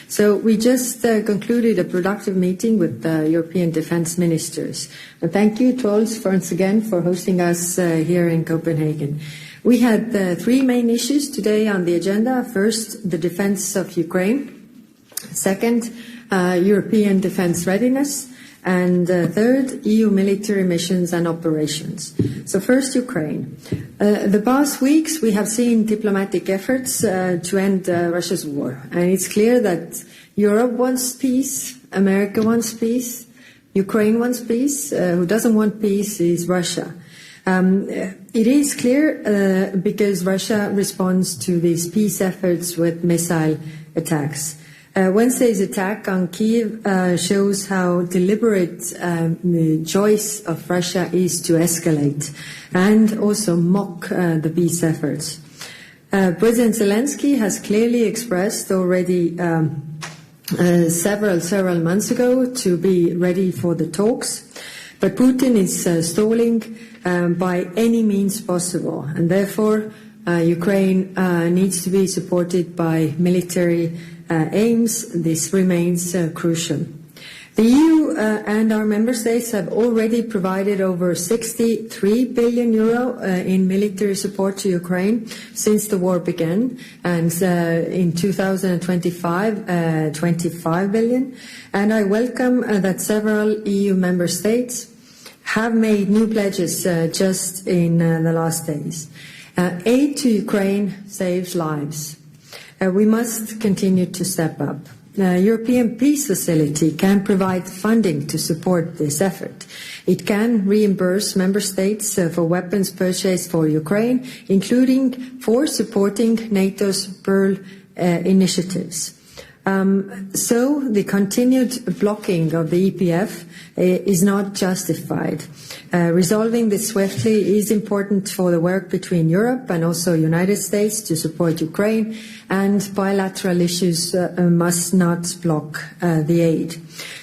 So we just concluded a productive meeting with the European defense ministers. Thank you to all once again for hosting us here in Copenhagen. We had three main issues today on the agenda. First, the defense of Ukraine. Second, European defense readiness. And third, EU military missions and operations. So first, Ukraine. The past weeks, we have seen diplomatic efforts to end Russia's war. And it's clear that Europe wants peace, America wants peace, Ukraine wants peace. Who doesn't want peace is Russia. It is clear because Russia responds to these peace efforts with missile attacks. Wednesday's attack on Kyiv shows how deliberate the choice of Russia is to escalate and also mock the peace efforts. President Zelensky has clearly expressed already several months ago to be ready for the talks, but Putin is stalling by any means possible, and therefore Ukraine needs to be supported by military aims. This remains crucial. The EU and our member states have already provided over 63 billion euro in military support to Ukraine since the war began, and in 2025, 25 billion. And I welcome that several EU member states have made new pledges just in the last days. Aid to Ukraine saves lives. We must continue to step up. The European Peace Facility can provide funding to support this effort. It can reimburse member states for weapons purchased for Ukraine, including for supporting NATO's Pearl initiatives. So the continued blocking of the EPF is not justified. Resolving this swiftly is important for the work between Europe and also United States to support Ukraine, and bilateral issues must not block the aid.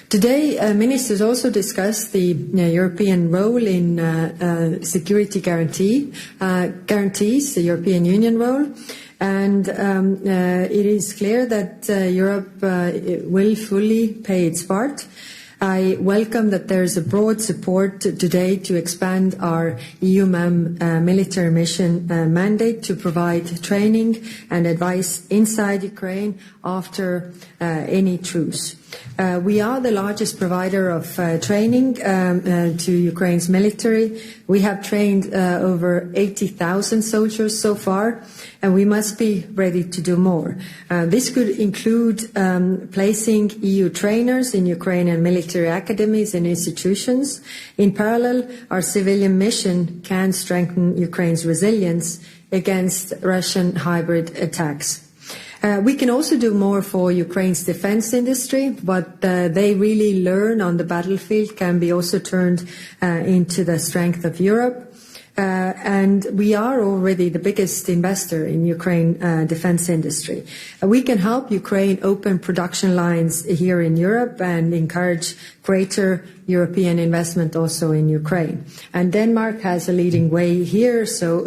Today, ministers also discussed the European role in security guarantees, the European Union role. And it is clear that Europe will fully pay its part. I welcome that there is a broad support today to expand our EUMAM military mission mandate to provide training and advice inside Ukraine after any truce. We are the largest provider of training to Ukraine's military. We have trained over 80,000 soldiers so far, and we must be ready to do more. This could include placing EU trainers in Ukrainian military academies and institutions. In parallel, our civilian mission can strengthen Ukraine's resilience against Russian hybrid attacks. We can also do more for Ukraine's defense industry. What they really learn on the battlefield can be also turned into the strength of Europe. And we are already the biggest investor in Ukraine defense industry. We can help Ukraine open production lines here in Europe and encourage greater European investment also in Ukraine. And Denmark has a leading way here, so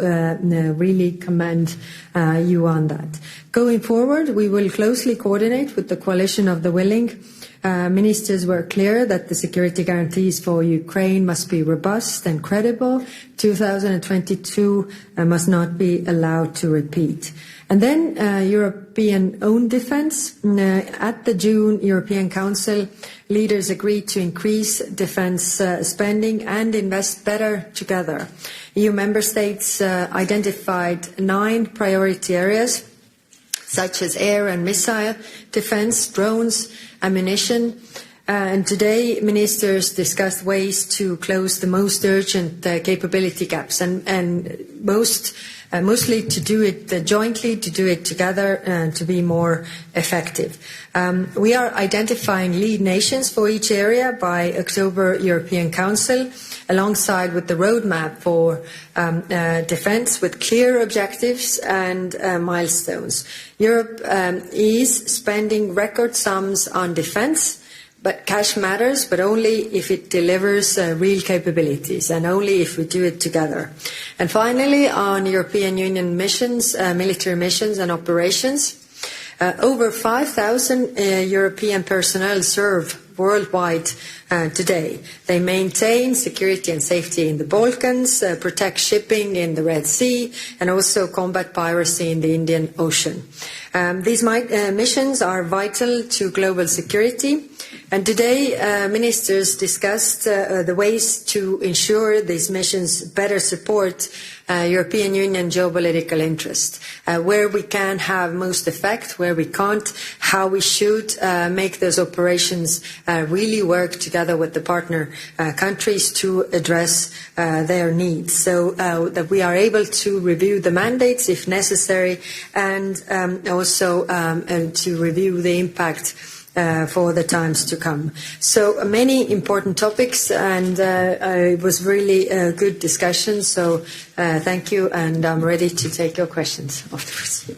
really commend you on that. Going forward, we will closely coordinate with the coalition of the willing. Ministers were clear that the security guarantees for Ukraine must be robust and credible. 2022 must not be allowed to repeat. And then European own defense. At the June European Council, leaders agreed to increase defense spending and invest better together. EU member states identified 9 priority areas, such as air and missile defense, drones, ammunition. And today, ministers discussed ways to close the most urgent capability gaps, and mostly to do it jointly, to do it together, and to be more effective. We are identifying lead nations for each area by October European Council, alongside with the roadmap for defense with clear objectives and milestones. Europe is spending record sums on defense, but cash matters, but only if it delivers real capabilities, and only if we do it together. And finally, on European Union missions, military missions and operations, Over 5,000 European personnel serve worldwide today. They maintain security and safety in the Balkans, protect shipping in the Red Sea, and also combat piracy in the Indian Ocean. These missions are vital to global security, and today ministers discussed the ways to ensure these missions better support European Union geopolitical interest, where we can have most effect, where we can't, how we should make those operations really work together with the partner countries to address their needs, so that we are able to review the mandates if necessary, and also to review the impact for the times to come. So many important topics, and it was really a good discussion. So thank you, and I'm ready to take your questions afterwards.